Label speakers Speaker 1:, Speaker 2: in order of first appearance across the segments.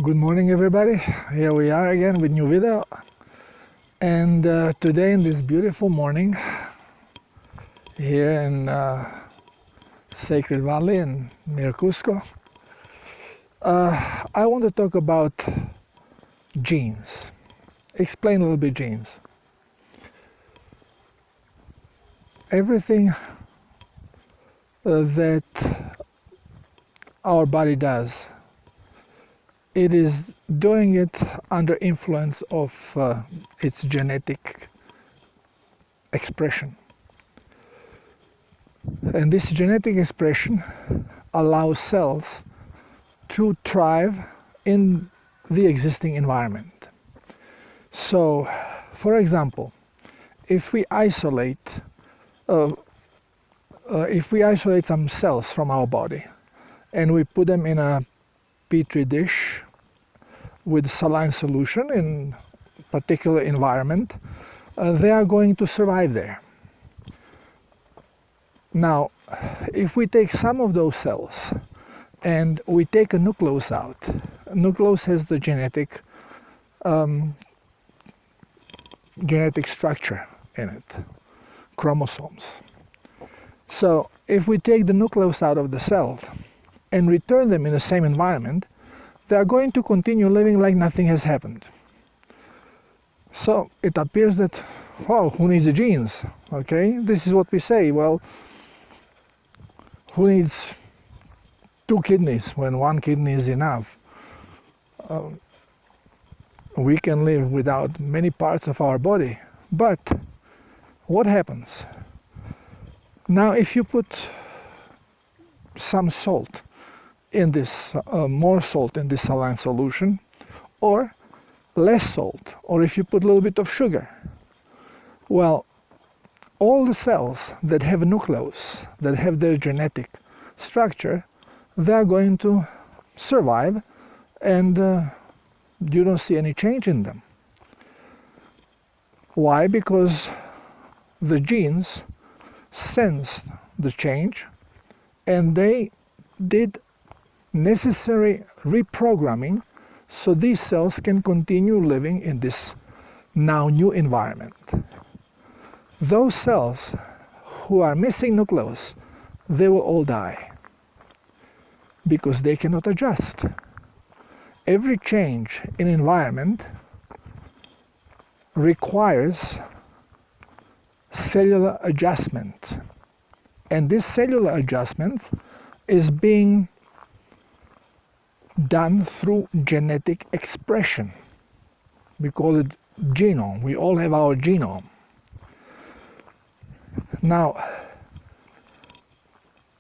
Speaker 1: Good morning everybody, here we are again with new video, and today in this beautiful morning here in Sacred Valley in near Cusco, I want to talk about genes, explain a little bit genes. Everything that our body does, it is doing it under influence of its genetic expression. And this genetic expression allows cells to thrive in the existing environment. So, for example, if we isolate some cells from our body and we put them in a petri dish with saline solution in particular environment, they are going to survive there. Now, if we take some of those cells and we take a nucleus out, nucleus has the genetic structure in it, chromosomes. So if we take the nucleus out of the cell and return them in the same environment, they are going to continue living like nothing has happened. So it appears that, well, who needs the genes? Okay, this is what we say. Well, who needs 2 kidneys when 1 kidney is enough? We can live without many parts of our body. But what happens? Now if you put some salt in this, more salt in this saline solution, or less salt, or if you put a little bit of sugar, well, all the cells that have a nucleus, that have their genetic structure, they are going to survive, and you don't see any change in them. Why? Because the genes sensed the change and they did necessary reprogramming so these cells can continue living in this now new environment. Those cells who are missing nucleus, they will all die because they cannot adjust. Every change in environment requires cellular adjustment, and this cellular adjustment is being done through genetic expression. We call it genome. We all have our genome. Now,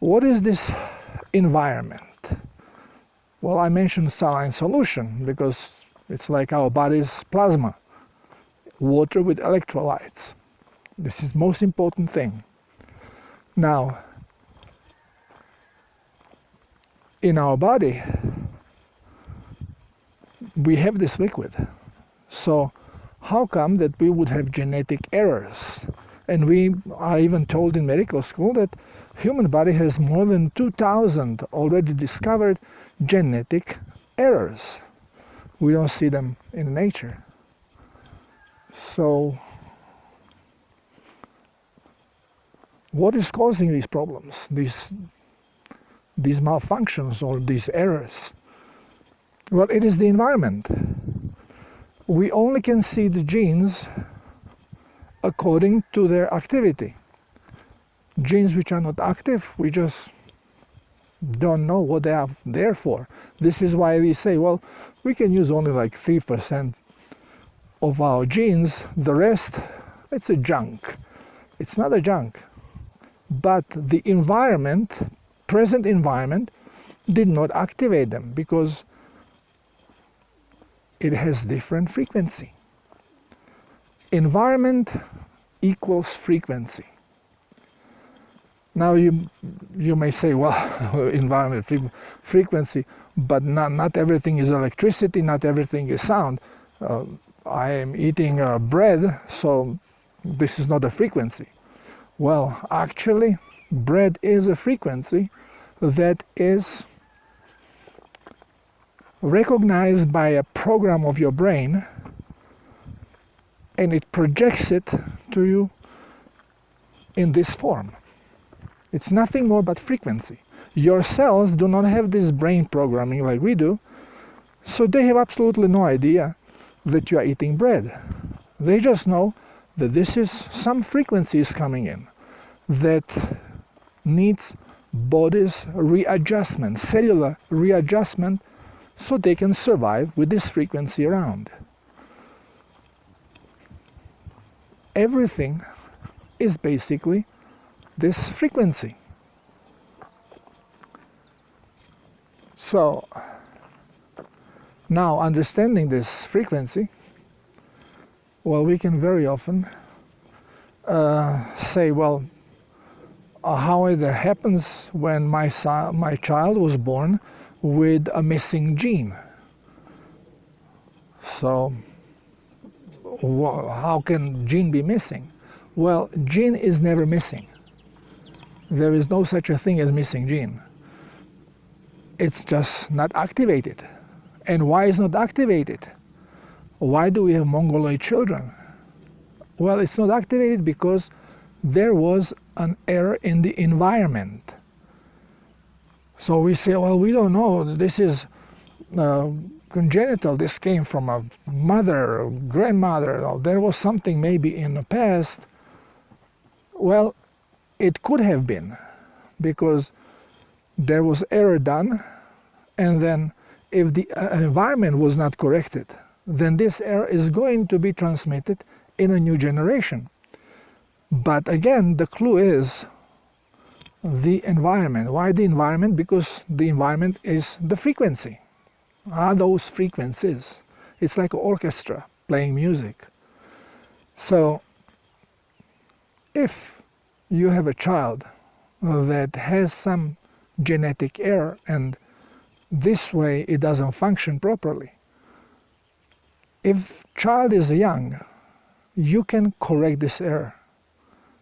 Speaker 1: what is this environment? Well, I mentioned saline solution because it's like our body's plasma, water with electrolytes. This is the most important thing. Now, in our body, we have this liquid. So how come that we would have genetic errors? And we are even told in medical school that human body has more than 2,000 already discovered genetic errors. We don't see them in nature. So what is causing these problems, these malfunctions or these errors? Well, it is the environment. We only can see the genes according to their activity. Genes which are not active, we just don't know what they are there for. This is why we say, well, we can use only like 3% of our genes, the rest, it's a junk. It's not a junk. But the environment, present environment, did not activate them because it has different frequency. Environment equals frequency. Now you may say, well, environment, frequency, but not everything is electricity, not everything is sound. I am eating bread, so this is not a frequency. Well, actually, bread is a frequency that is recognized by a program of your brain, and it projects it to you in this form. It's nothing more but frequency. Your cells do not have this brain programming like we do, so they have absolutely no idea that you are eating bread. They just know that this is some frequency is coming in that needs body's readjustment, cellular readjustment, so they can survive with this frequency around. Everything is basically this frequency. So now, understanding this frequency, well, we can very often say, well, how it happens when my child was born with a missing gene. So how can gene be missing? Well, gene is never missing. There is no such a thing as missing gene. It's just not activated. And why is not activated? Why do we have Mongoloid children? Well, it's not activated because there was an error in the environment. So we say, well, we don't know, this is congenital, this came from a mother or grandmother, or there was something maybe in the past. Well, it could have been, because there was error done, and then if the environment was not corrected, then this error is going to be transmitted in a new generation. But again, the clue is the environment. Why the environment? Because the environment is the frequency. Are those frequencies? It's like an orchestra playing music. So if you have a child that has some genetic error and this way it doesn't function properly, if child is young, you can correct this error.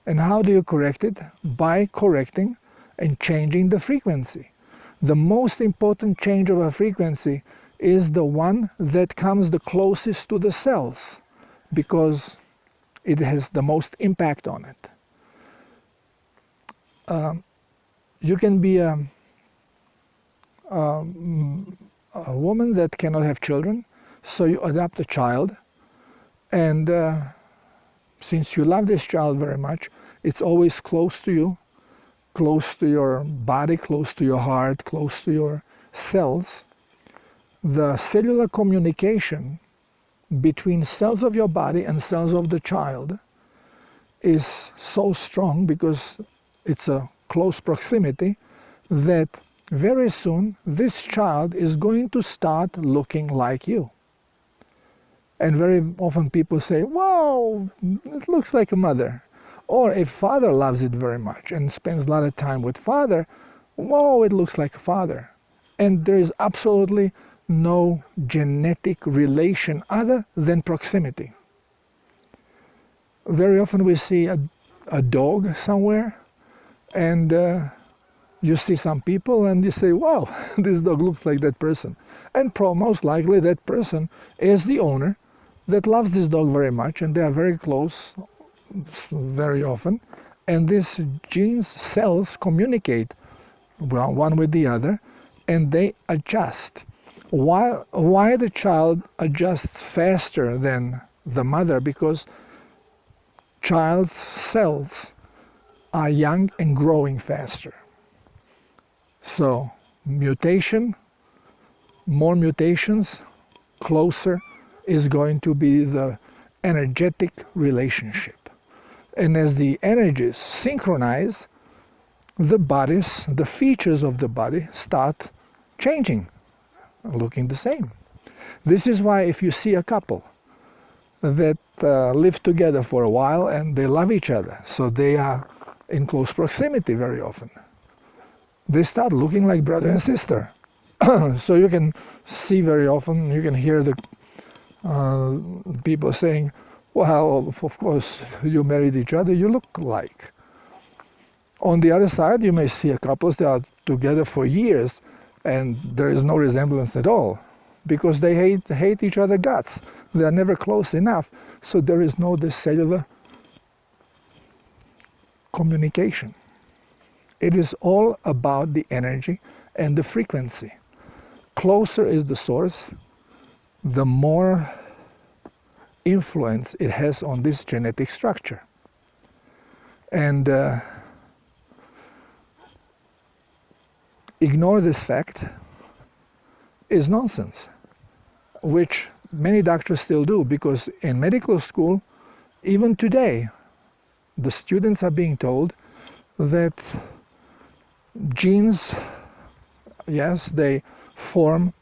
Speaker 1: And how do you correct it? By correcting and changing the frequency. The most important change of a frequency is the one that comes the closest to the cells, because it has the most impact on it. You can be a woman that cannot have children, so you adopt a child, and since you love this child very much, it's always close to you, close to your body, close to your heart, close to your cells. The cellular communication between cells of your body and cells of the child is so strong, because it's a close proximity, that very soon this child is going to start looking like you. And very often people say, wow, it looks like a mother. Or if father loves it very much and spends a lot of time with father, wow, it looks like a father. And there is absolutely no genetic relation other than proximity. Very often we see a dog somewhere, and you see some people and you say, wow, this dog looks like that person. And most likely that person is the owner that loves this dog very much, and they are very close very often, and these genes, cells communicate one with the other, and they adjust. Why the child adjusts faster than the mother? Because child's cells are young and growing faster. So mutation, more mutations, closer is going to be the energetic relationship. And as the energies synchronize, the bodies, the features of the body start changing, looking the same. This is why if you see a couple that live together for a while and they love each other, so they are in close proximity very often, they start looking like brother and sister. So you can see very often, you can hear the people saying, well, of course, you married each other, you look alike. On the other side, you may see a couple that are together for years and there is no resemblance at all. because they hate each other guts. They are never close enough, so there is no this cellular communication. It is all about the energy and the frequency. Closer is the source, the more influence it has on this genetic structure. And ignore this fact is nonsense, which many doctors still do, because in medical school, even today, the students are being told that genes, yes, they form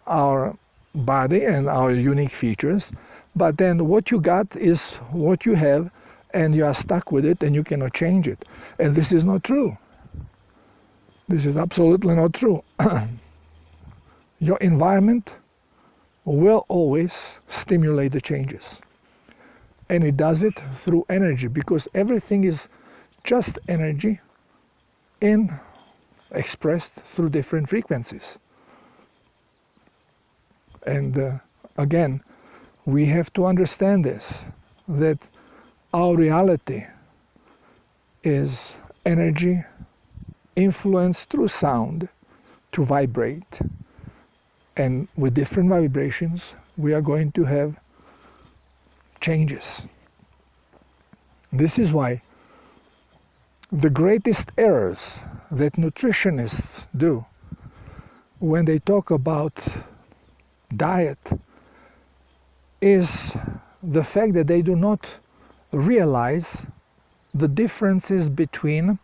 Speaker 1: our body and our unique features, but then what you got is what you have, and you are stuck with it and you cannot change it. And this is not true. This is absolutely not true. Your environment will always stimulate the changes. And it does it through energy, because everything is just energy expressed through different frequencies. And again, we have to understand this, that our reality is energy influenced through sound to vibrate. And with different vibrations, we are going to have changes. This is why the greatest errors that nutritionists do when they talk about diet is the fact that they do not realize the differences between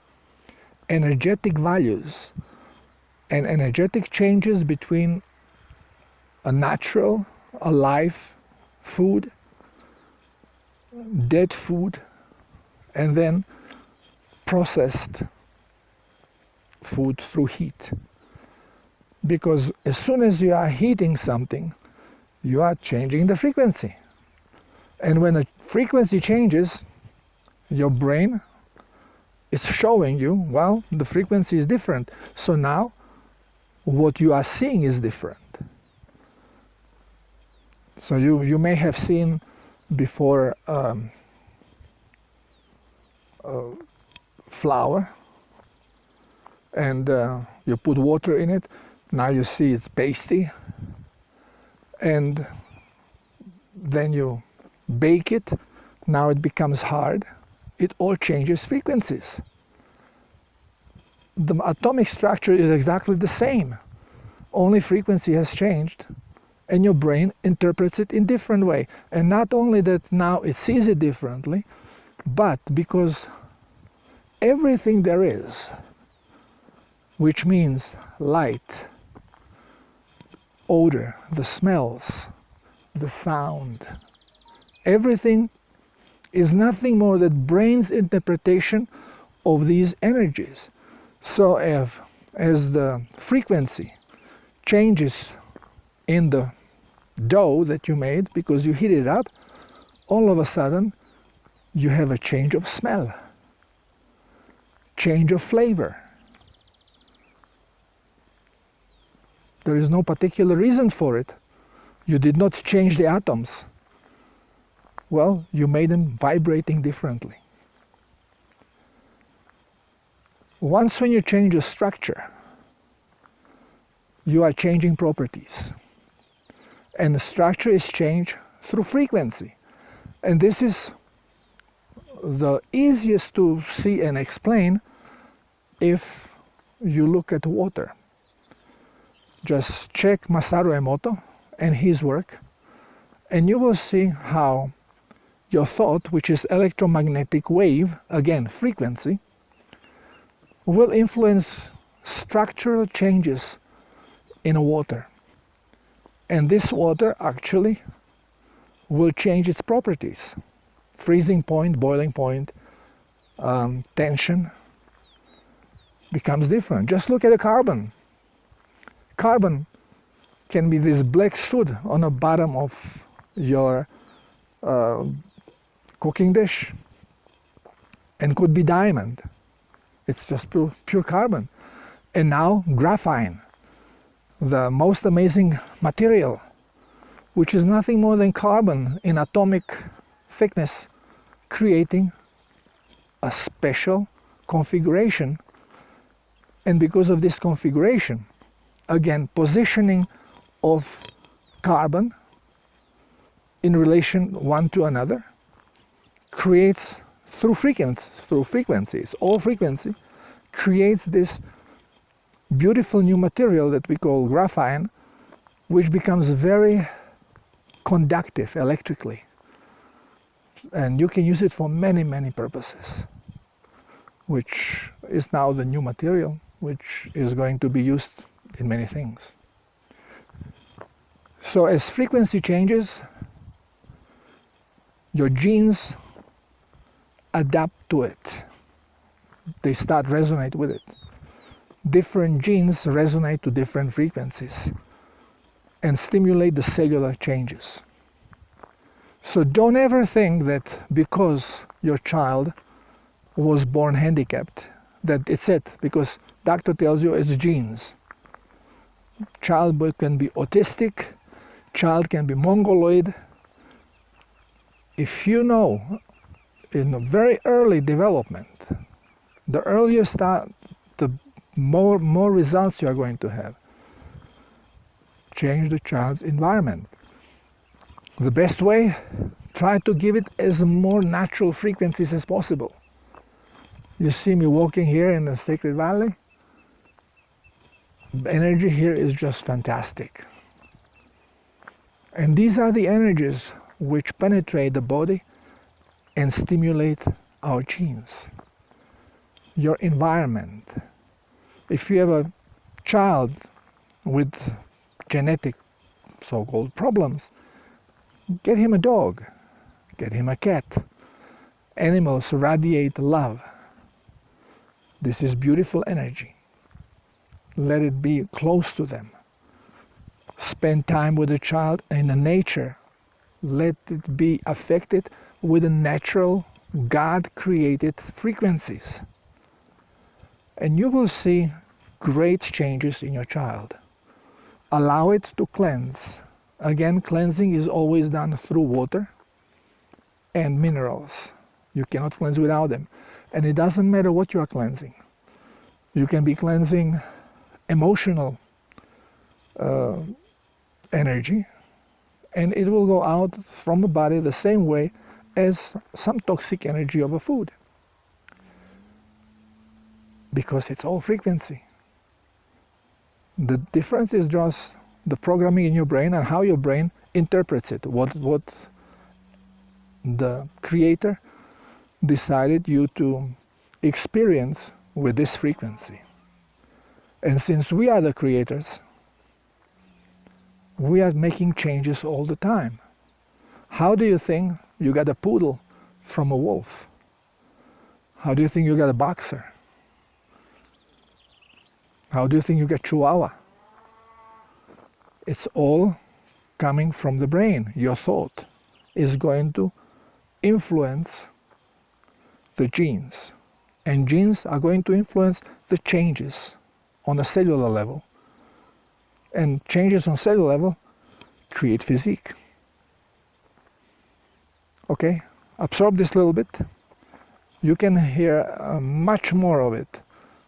Speaker 1: energetic values and energetic changes between a natural, alive food, dead food, and then processed food through heat. Because as soon as you are heating something, you are changing the frequency. And when a frequency changes, your brain is showing you, well, the frequency is different. So now what you are seeing is different. So you may have seen before flour, and you put water in it. Now you see it's pasty, and then you bake it. Now it becomes hard. It all changes frequencies. The atomic structure is exactly the same, only frequency has changed, and your brain interprets it in different way. And not only that, now it sees it differently, but because everything there is, which means light, odor, the smells, the sound, everything is nothing more than brain's interpretation of these energies. So as the frequency changes in the dough that you made, because you heat it up, all of a sudden you have a change of smell, change of flavor. There is no particular reason for it. You did not change the atoms. Well, you made them vibrating differently. Once when you change a structure, you are changing properties. And the structure is changed through frequency. And this is the easiest to see and explain if you look at water. Just check Masaru Emoto and his work, and you will see how your thought, which is electromagnetic wave, again frequency, will influence structural changes in water. And this water actually will change its properties. Freezing point, boiling point, tension becomes different. Just look at the carbon. Carbon can be this black soot on the bottom of your cooking dish, and could be diamond. It's just pure carbon. And now graphene. the most amazing material, which is nothing more than carbon in atomic thickness, creating a special configuration. And because of this configuration, again, positioning of carbon in relation one to another creates, through frequencies, all frequency, creates this beautiful new material that we call graphene, which becomes very conductive electrically. And you can use it for many, many purposes, which is now the new material, which is going to be used in many things. So as frequency changes, your genes adapt to it. They start resonate with it. Different genes resonate to different frequencies and stimulate the cellular changes. So don't ever think that because your child was born handicapped, that it's it, because doctor tells you it's genes. Child can be autistic, child can be mongoloid. If you know in a very early development, the earlier you start, the more results you are going to have. Change the child's environment. The best way, try to give it as more natural frequencies as possible. You see me walking here in the Sacred Valley. The energy here is just fantastic. And these are the energies which penetrate the body and stimulate our genes. Your environment. If you have a child with genetic so-called problems, get him a dog, get him a cat. Animals radiate love. This is beautiful energy. Let it be close to them. Spend time with the child in the nature. Let it be affected with the natural, God-created frequencies. And you will see great changes in your child. Allow it to cleanse. Again, cleansing is always done through water and minerals. You cannot cleanse without them. And it doesn't matter what you are cleansing. You can be cleansing emotional energy, and it will go out from the body the same way as some toxic energy of a food. Because it's all frequency. The difference is just the programming in your brain and how your brain interprets it. What the Creator decided you to experience with this frequency. And since we are the creators, we are making changes all the time. How do you think you got a poodle from a wolf? How do you think you got a boxer? How do you think you get Chihuahua? It's all coming from the brain. Your thought is going to influence the genes. And genes are going to influence the changes on a cellular level. And changes on cellular level create physique. Okay? Absorb this little bit. You can hear much more of it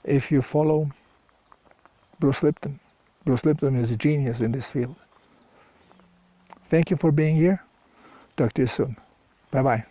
Speaker 1: if you follow Bruce Lipton. Bruce Lipton is a genius in this field. Thank you for being here. Talk to you soon. Bye-bye.